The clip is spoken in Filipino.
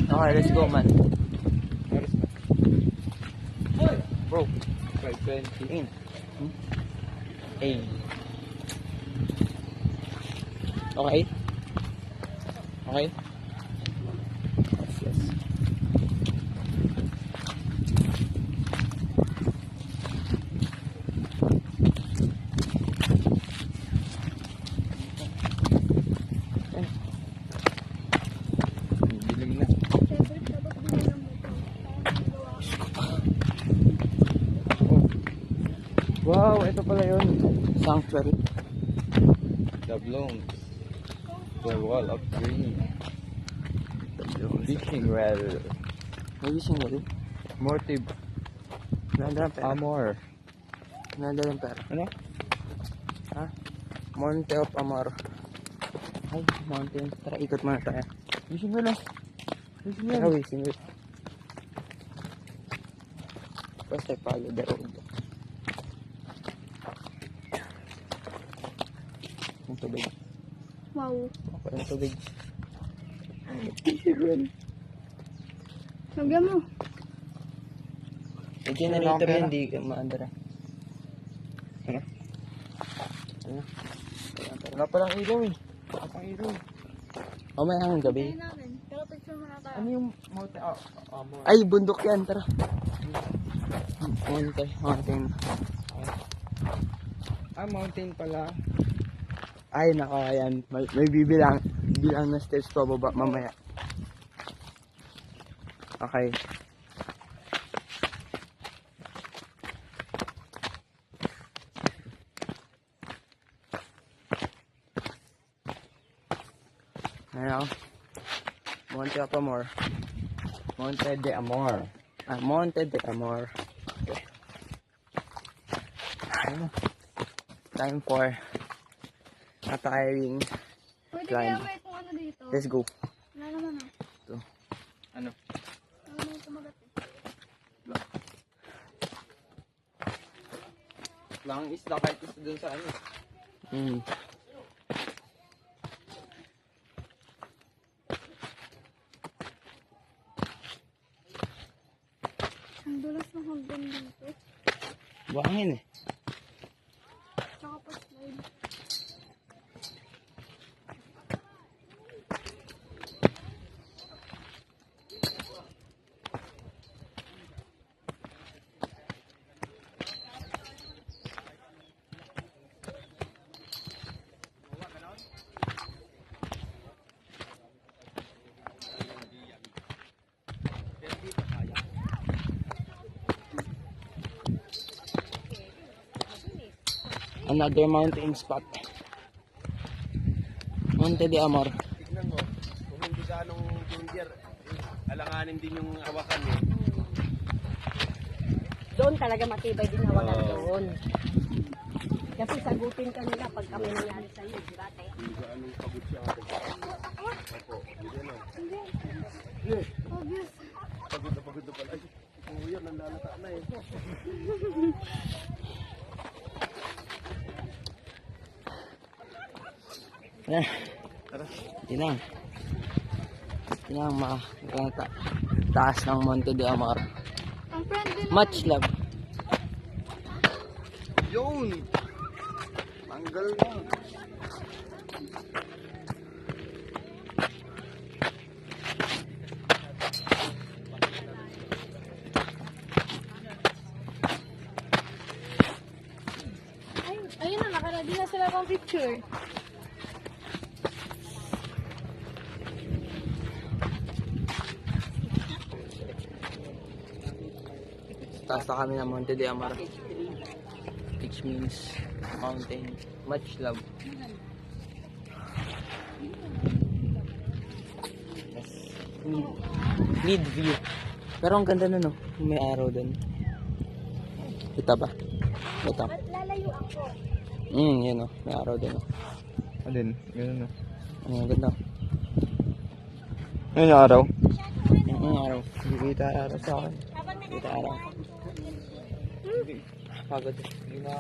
Okay, let's go, man. Bro, 520 in. Hey. Okay? Okay? Yes, yes. Dilim na. Wow, ito pala yun. Sanctuary. The blooms. The wall of green. The blooms. Fishing well. May fishing well? Motive. Nanda ng pera. Amor. Nanda ng pera. Ano? Ha? Monte of Amor. Ay, mountain. Tara, ikot muna tayo. Fishing well ah. Fishing well. Tara, fishing well. First I follow the road. Ang tubig. Wow. Ako ang tubig. Lagyan mo. May generator yun, hindi maandara. Ano? Ano? Wala palang ilaw eh. Wala pang ilaw eh. O may hanggang gabi. Tayo namin. Pero picture muna tayo. Ano yung mountain? Ay, bundok yan. Tara. Mountain. Mountain pala. Ay, nako, ayan. May bilang na steps pa baba mamaya. Okay. Ano? Monte of Amor. Monte de Amor. Monte de Amor. Okay. Ano? Time for a tiring Pwede climb. kaya may kung ano dito. Let's go. Wala naman ah. Ito. Ano? Wala naman kumagat eh. Lang isla kahit isa dun sa ano. Ang dulas ng hagdan dito. Buhangin eh. Saka pa slide. Another mountain spot. Monte de Amor. Tignan mo, kung hindi ka anong danger, alanganin din yung hawakan eh. Doon talaga matibay din hawakan doon. Kasi sagutin ka nila pag kami nangyari sa iyo, di ba, te? Hindi ka anong pagod siya ako. Opo, hindi na. Obvious. Pagod na pala. Ay, oo yan, nanlalata na eh. Yun lang. Yun lang taas ng Monte de Amor. Ang friendly naman. Much love. Yun! Tanggal na. Ay, ayun na, nakaredy na sila pang picture. Taas na kami ng Monte de Amor. Which means mountain. Much love. Yes. Need view. Pero ang ganda na no. May araw dun. Kita ba? Ito. Lalayo ako. Yun o. May araw dun o. Alin? Ganun na. Ang ganda. Ano yung araw? Ang araw. Hindi kita araw sa akin. Kita araw. Pagod. Hindi na